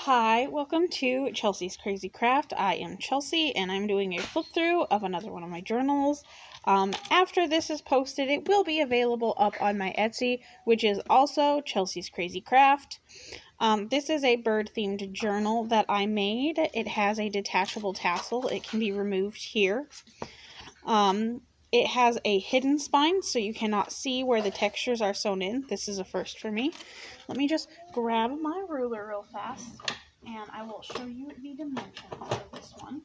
Hi, welcome to Chelsea's Crazy Craft. I am Chelsea, and I'm doing a flip through of another one of my journals. After this is posted, it will be available up on my Etsy, which is also Chelsea's Crazy Craft. This is a bird-themed journal that I made. It has a detachable tassel. It can be removed here. It has a hidden spine, so you cannot see where the textures are sewn in. This is a first for me. Let me just grab my ruler real fast, and I will show you the dimensions of this one.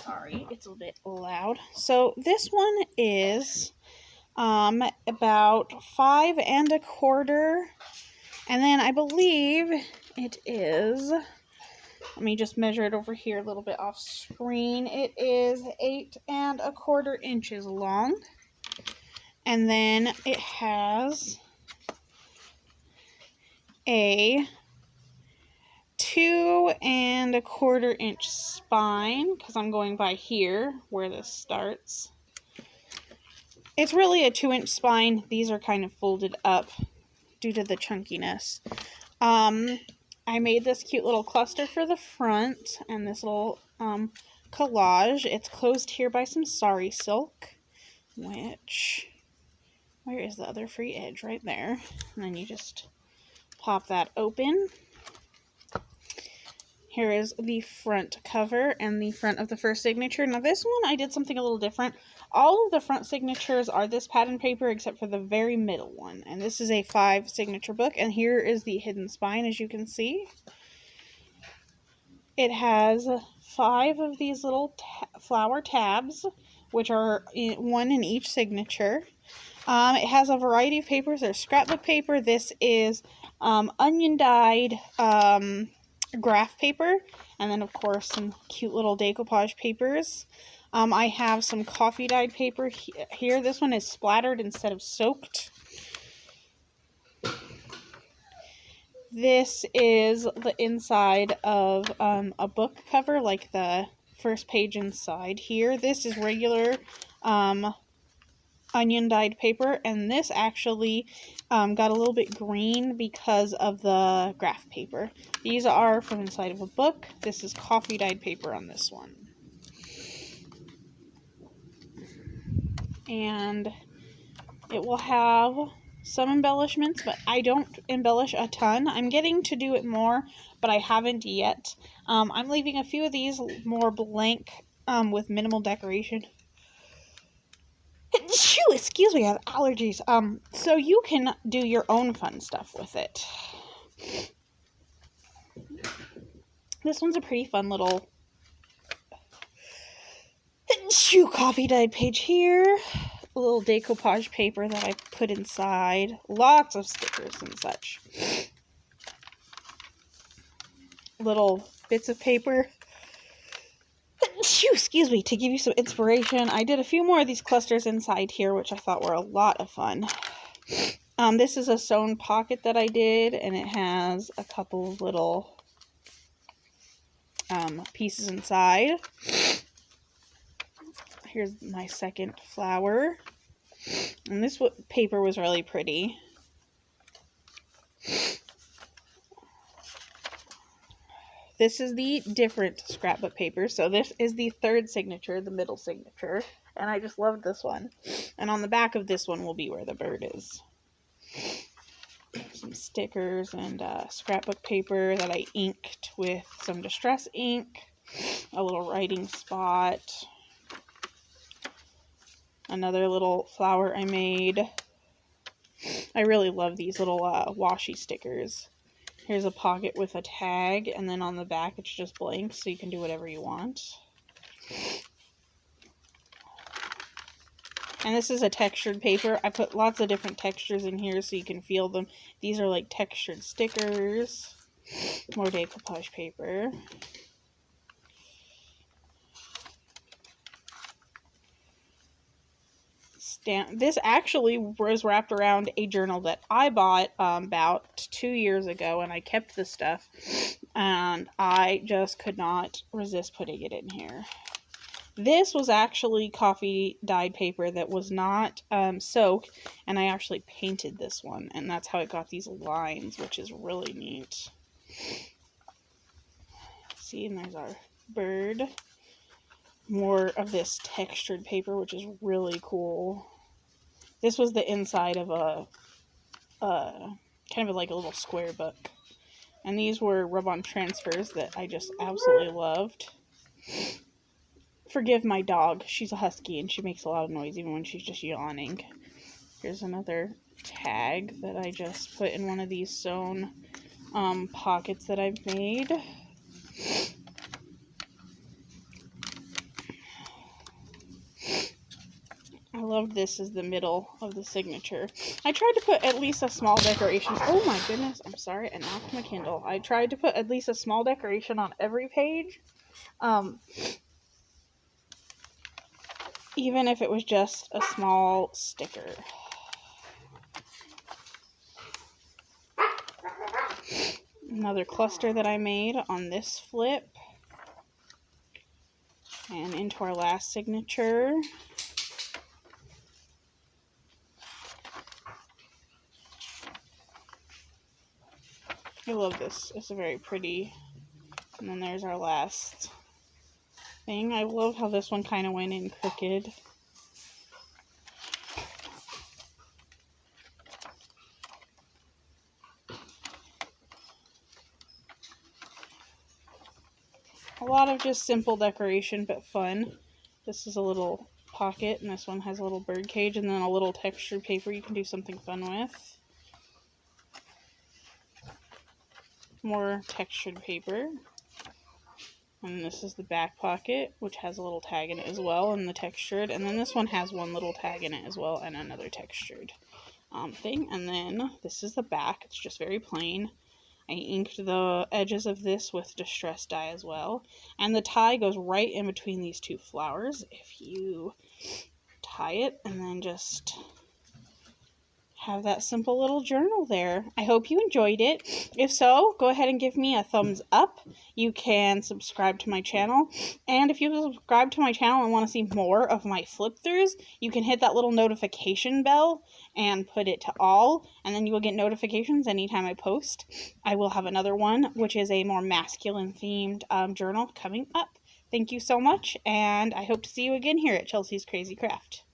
Sorry, it's a bit loud. So this one is about 5 1/4, and then I believe it is, let me just measure it over here a little bit off screen. It is 8 1/4 inches long. And then it has a 2 1/4 inch spine, because I'm going by here where this starts. It's really a 2-inch spine. These are kind of folded up due to the chunkiness. I made this cute little cluster for the front and this little collage. It's closed here by some sari silk, which, where is the other free edge? Right there. And then you just pop that open. Here is the front cover and the front of the first signature. Now this one I did something a little different. All of the front signatures are this pattern paper except for the very middle one. And this is a 5 signature book, and here is the hidden spine, as you can see. It has 5 of these little flower tabs, which are one in each signature. It has a variety of papers. There's scrapbook paper. This is onion dyed graph paper, and then of course some cute little decoupage papers. I have some coffee dyed paper here. This one is splattered instead of soaked. This is the inside of a book cover, like the first page inside here. This is regular onion dyed paper, and this actually got a little bit green because of the graph paper. These are from inside of a book. This is coffee dyed paper on this one. And it will have some embellishments, but I don't embellish a ton. I'm getting to do it more, but I haven't yet. I'm leaving a few of these more blank with minimal decoration. Excuse me, I have allergies. So you can do your own fun stuff with it. This one's a pretty fun little coffee dyed page here. A little decoupage paper that I put inside. Lots of stickers and such. Little bits of paper. Excuse me, to give you some inspiration, I did a few more of these clusters inside here, which I thought were a lot of fun. This is a sewn pocket that I did, and it has a couple of little pieces inside. Here's my second flower. And this paper was really pretty. This is the different scrapbook paper. So this is the third signature, the middle signature. And I just loved this one. And on the back of this one will be where the bird is. Some stickers and scrapbook paper that I inked with some distress ink. A little writing spot. Another little flower I made. I really love these little washi stickers. Here's a pocket with a tag, and then on the back it's just blank, so you can do whatever you want. And this is a textured paper. I put lots of different textures in here so you can feel them. These are like textured stickers. More decoupage paper. This actually was wrapped around a journal that I bought about 2 years ago, and I kept the stuff, and I just could not resist putting it in here. This was actually coffee dyed paper that was not soaked, and I actually painted this one, and that's how it got these lines, which is really neat. See, and there's our bird. More of this textured paper, which is really cool. This was the inside of a kind of like a little square book. And these were rub-on transfers that I just absolutely loved. Forgive my dog. She's a husky and she makes a lot of noise even when she's just yawning. Here's another tag that I just put in one of these sewn pockets that I've made. I love this as the middle of the signature. I tried to put at least a small decoration. Oh my goodness, I'm sorry, I knocked my Kindle. I tried to put at least a small decoration on every page. Even if it was just a small sticker. Another cluster that I made on this flip. And into our last signature. I love this. It's very pretty. And then there's our last thing. I love how this one kind of went in crooked. A lot of just simple decoration, but fun. This is a little pocket, and this one has a little bird cage, and then a little textured paper you can do something fun with. More textured paper. And this is the back pocket, which has a little tag in it as well, and the textured. And then this one has one little tag in it as well, and another textured thing. And then this is the back. It's just very plain. I inked the edges of this with distress dye as well. And the tie goes right in between these two flowers. If you tie it and then just have that simple little journal there. I hope you enjoyed it. If so, go ahead and give me a thumbs up. You can subscribe to my channel. And if you subscribe to my channel and want to see more of my flip throughs, you can hit that little notification bell and put it to all, and then you will get notifications anytime I post. I will have another one, which is a more masculine themed journal coming up. Thank you so much, and I hope to see you again here at Chelsea's Crazy Craft.